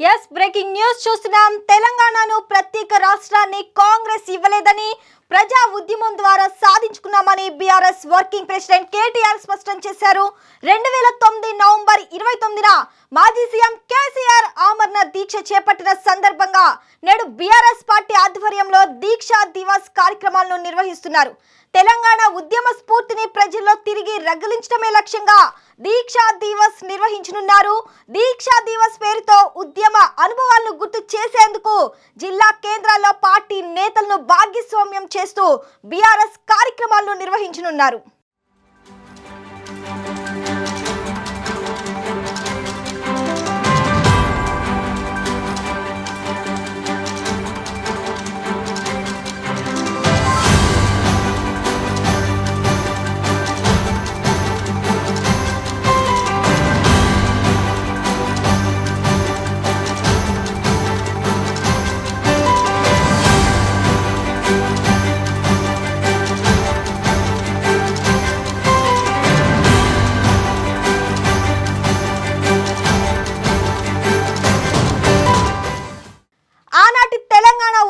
Yes breaking news చూస్తున్నాం. తెలంగాణను ప్రత్యేక రాష్ట్రాన్ని కాంగ్రెస్ ఇవ్వలేదని ప్రజా ఉద్యమం ద్వారా సాధించుకున్నామని బీఆర్ఎస్ వర్కింగ్ ప్రెసిడెంట్ కేటీఆర్ స్పష్టం చేశారు. 2009 నవంబర్ 29న మాజీ సీఎం కేసీఆర్ ఆమరణ దీక్ష చేపట్టిన సందర్భంగా నేడు బీఆర్ఎస్ పార్టీ ఆధ్వర్యంలో దీక్షా దివస్ కార్యక్రమాలను నిర్వహిస్తున్నారు. తెలంగాణ ఉద్యమ స్ఫూర్తిని ప్రజల్లో తిరిగి రగిలించడమే లక్ష్యంగా దీక్షా దివస్ నిర్వహించనున్నారు. దీక్షా దివస్ పేరుతో ఉద్యమ అనుభవాలను గుర్తు చేసేందుకు జిల్లా కేంద్రాల్లో పార్టీ నేతలను భాగస్వామ్యం చేస్తూ బీఆర్ఎస్ కార్యక్రమాలను నిర్వహించనున్నారు.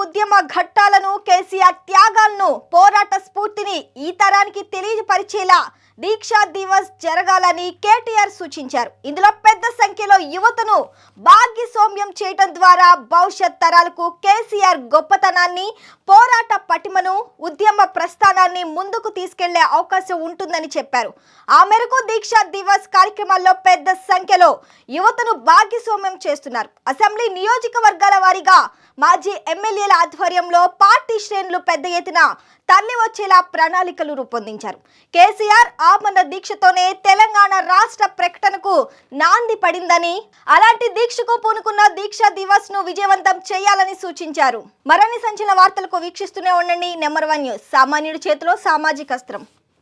ఉద్యమ ఘట్టాలను, కేసీఆర్ త్యాగాలను, పోరాట స్ఫూర్తిని ఈ తరానికి తెలియపరిచేలా దీక్షా దివస్ జరగాలని కేటీఆర్ సూచించారు. ఇందులో పెద్ద సంఖ్యలో యువతను భాగస్వామ్యం చేయడం ద్వారా భవిష్యత్ తరాలకు కేసీఆర్ గొప్పతనాన్ని, పోరాట పటిమను, ఉద్యమ ప్రస్థానాన్ని ముందుకు తీసుకెళ్లే అవకాశం ఉంటుందని చెప్పారు. ఆ మేరకు దీక్షా దివస్ కార్యక్రమాల్లో పెద్ద సంఖ్యలో యువతను భాగస్వామ్యం చేస్తున్నారు. అసెంబ్లీ నియోజకవర్గాల వారీగా మాజీ ఎమ్మెల్యేల ఆధ్వర్యంలో పార్టీ శ్రేణులు పెద్ద ఎత్తున తరలి వచ్చేలా ప్రణాళికలు రూపొందించారు. కేసీఆర్ ఆమరణ దీక్షతోనే తెలంగాణ రాష్ట్ర ప్రకటనకు నాంది పడిందని, అలాంటి దీక్షకు పూనుకున్న దీక్షా దివస్ ను విజయవంతం చేయాలని సూచించారు. మరిన్ని సంచలన వార్తలకు వీక్షిస్తూనే ఉండండి నెంబర్ 1 న్యూస్. సామాన్యుడి చేతిలో సామాజిక అస్త్రం.